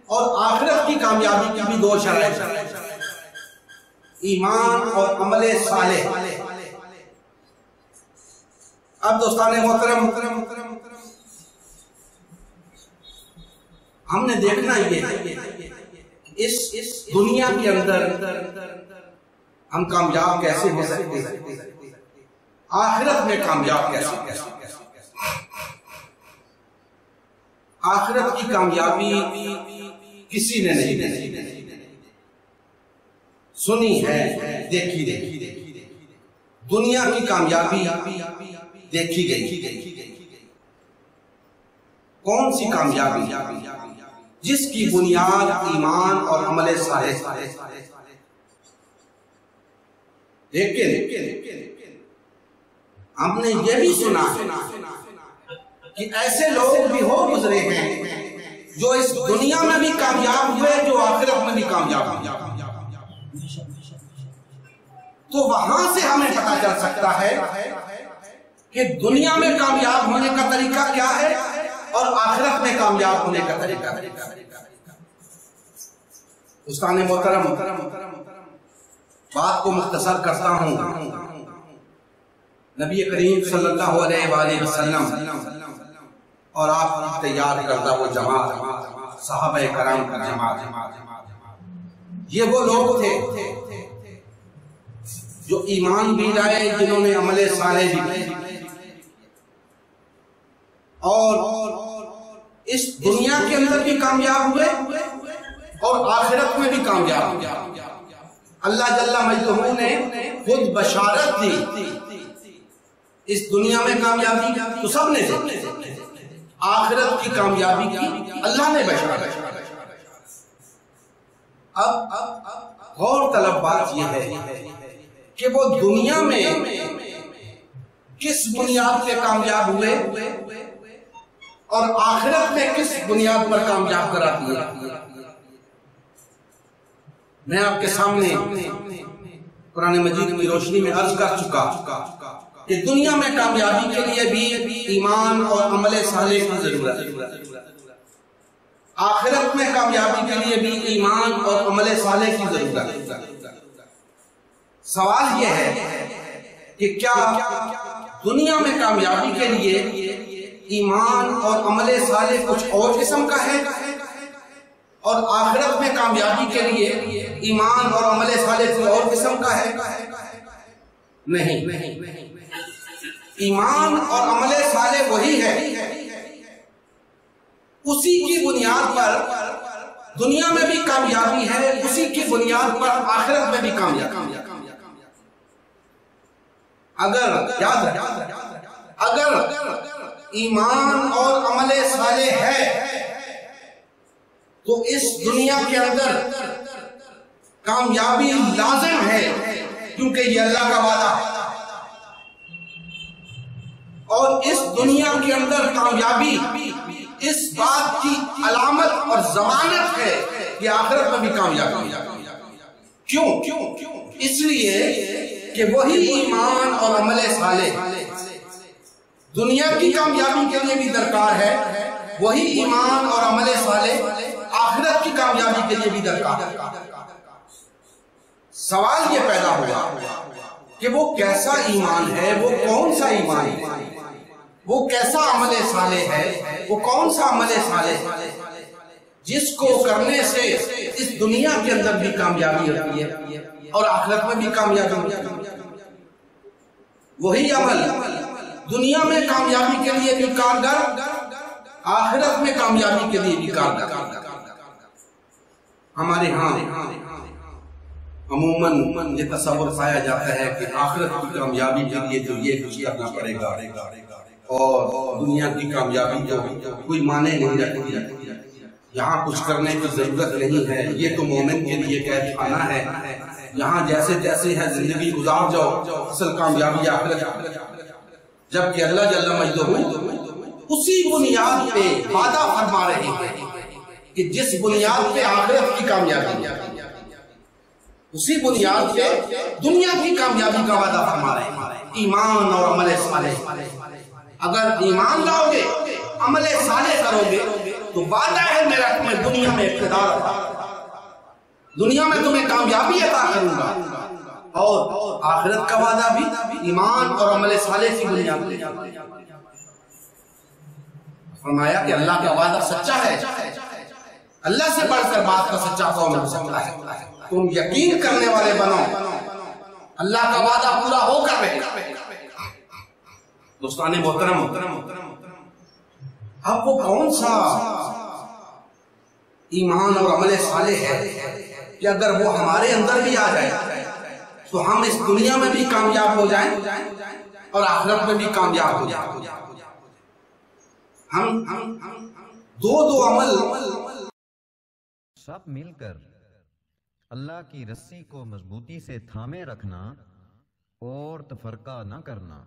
اور آخرت کی کامیابی کی بھی دو شرائط، ایمان اور عمل صالح۔ اب دوستان محترم، ہم نے دیکھنا یہ اس دنیا کے اندر ہم کامیاب کیسے ہو سکتے ہیں، آخرت میں کامیاب کیسے۔ آخرت کی کامیابی کسی نے نہیں سنی ہے، دیکھی۔ دنیا کی کامیابی دیکھی گئی۔ کون سی کامیابی؟ جس کی بنیاد ایمان اور عمل صالح۔ لیکن ہم نے یہ بھی سنا کہ ایسے لوگ بھی ہو گزرے ہیں جو اس دنیا میں بھی کامیاب ہوئے، جو آخرت میں بھی کامیاب ہوئے۔ تو وہاں سے ہمیں پتہ چل سکتا ہے کہ دنیا میں کامیاب ہونے کا طریقہ کیا ہے اور آخرت میں کامیاب ہونے کا طریقہ۔ دوستان محترم، بات کو مختصر کرتا ہوں۔ نبی کریم صلی اللہ علیہ وآلہ وسلم اور آپ تیار کردہ وہ جماعت، صحابہ کرام کا جماعت، یہ وہ لوگ تھے جو ایمان بھی لائے، جنہوں نے عمل صالح بھی کیا، اور اس دنیا کے اندر بھی کامیاب ہوئے اور آخرت میں بھی کامیاب ہوئے۔ اللہ جل مجدہ نے خود بشارت دی اس دنیا میں کامیابی تو سب نے دی، آخرت کی کامیابی کی اللہ نے بشارت۔ اب غور طلب بات یہ ہے کہ وہ دنیا میں کس بنیاد پہ کامیاب ہوئے اور آخرت میں کس بنیاد پر کامیاب کرا دیا۔ میں آپ کے سامنے قرآن مجید کی روشنی میں عرض کر چکا کہ دنیا میں کامیابی کے لیے بھی ایمان اور عمل صالح کی ضرورت ہے، آخرت میں کامیابی کے لیے بھی ایمان اور عمل صالح کی ضرورت ہے۔ سوال یہ ہے کہ کیا دنیا میں کامیابی کے لیے ایمان اور عمل صالح کچھ اور قسم کا ہے اور آخرت میں کامیابی کے لیے ایمان اور عمل صالح کچھ اور قسم کا ہے؟ نہیں، ایمان اور عمل صالح وہی ہے، اسی کی بنیاد پر دنیا میں بھی کامیابی ہے، اسی کی بنیاد پر آخرت میں بھی کامیابی۔ اگر ایمان اور عمل صالح ہے تو اس دنیا کے اندر کامیابی لازم ہے، کیونکہ یہ اللہ کا وعدہ ہے، اور اس دنیا کے اندر کامیابی اس بات کی علامت اور ضمانت ہے کہ آخرت میں بھی کامیابی۔ کیوں؟ اس لیے کہ وہی ایمان اور عمل صالح دنیا کی کامیابی کے لیے بھی درکار ہے، وہی ایمان اور عمل صالح آخرت کی کامیابی کے لیے بھی درکار ہے۔ سوال یہ پیدا ہوا کہ وہ کیسا ایمان ہے، وہ کون سا ایمان ہے، وہ کیسا عمل صالح ہے، وہ کون سا عمل صالح ہے جس کو کرنے سے اس دنیا کے اندر بھی کامیابی ہوتی ہے اور آخرت میں بھی کامیابی ہوتی ہے۔ وہی عمل دنیا میں کامیابی کے لیے بھی کارگر، آخرت میں کامیابی کے لیے بھی کارگر۔ ہمارے ہاں عموماً یہ تصور پایا جاتا ہے کہ آخرت کی کامیابی کے لیے تو یہ کچھ کرنا پڑے گا اور دنیا کی کامیابی تو کوئی معنی نہیں رکھتی، یہاں کچھ کرنے کی ضرورت نہیں ہے، یہ تو مومن کے لیے قید خانہ ہے، یہاں جیسے جیسے ہے زندگی گزار جاؤ، اصل کامیابی آخرت۔ جبکہ اللہ جل مجدہ اسی بنیاد پہ وعدہ فرما رہے ہیں کہ جس بنیاد پہ آخرت کی کامیابی، اسی بنیاد پہ دنیا کی کامیابی کا وعدہ فرما رہے ہیں، ایمان اور عمل صالح۔ اگر ایمان لاؤ گے، عمل صالح کرو گے تو وعدہ ہے میرا تمہیں دنیا میں اقتدار عطا، دنیا میں تمہیں کامیابی عطا کروں گا، اور آخرت کا وعدہ بھی ایمان اور عمل صالح کی بنیاد پہ۔ فرمایا کہ اللہ کا وعدہ سچا ہے، اللہ سے بڑھ کر بات کا سچا قوم ہو سکتا ہے، تم یقین کرنے والے بنو، اللہ کا وعدہ پورا ہو کر رہے۔ دوستان محترم، اب وہ کون سا ایمان اور عمل صالح ہے کہ اگر وہ ہمارے اندر بھی آ جائے تو ہم اس دنیا میں بھی کامیاب ہو جائیں اور آخرت میں بھی کامیاب ہو جائیں۔ ہم دو عمل سب مل کر اللہ کی رسی کو مضبوطی سے تھامے رکھنا اور تفرقہ نہ کرنا۔